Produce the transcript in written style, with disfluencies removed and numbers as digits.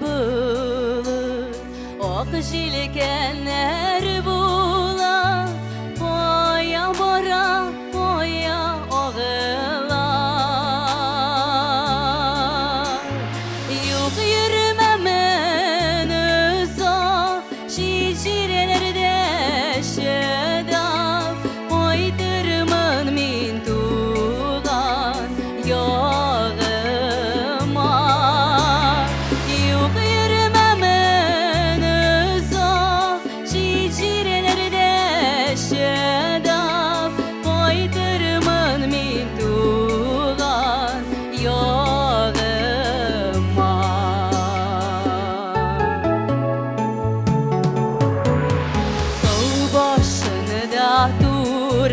bılı ok jilkenler bula boya bora boya oğlar yok yürümemen uzo şicirelerde şedaf oydırmın min tuğan yağıma yok yürümemen uzo şicirelerde şedaf oydırmın min tuğan yağıma başını da dur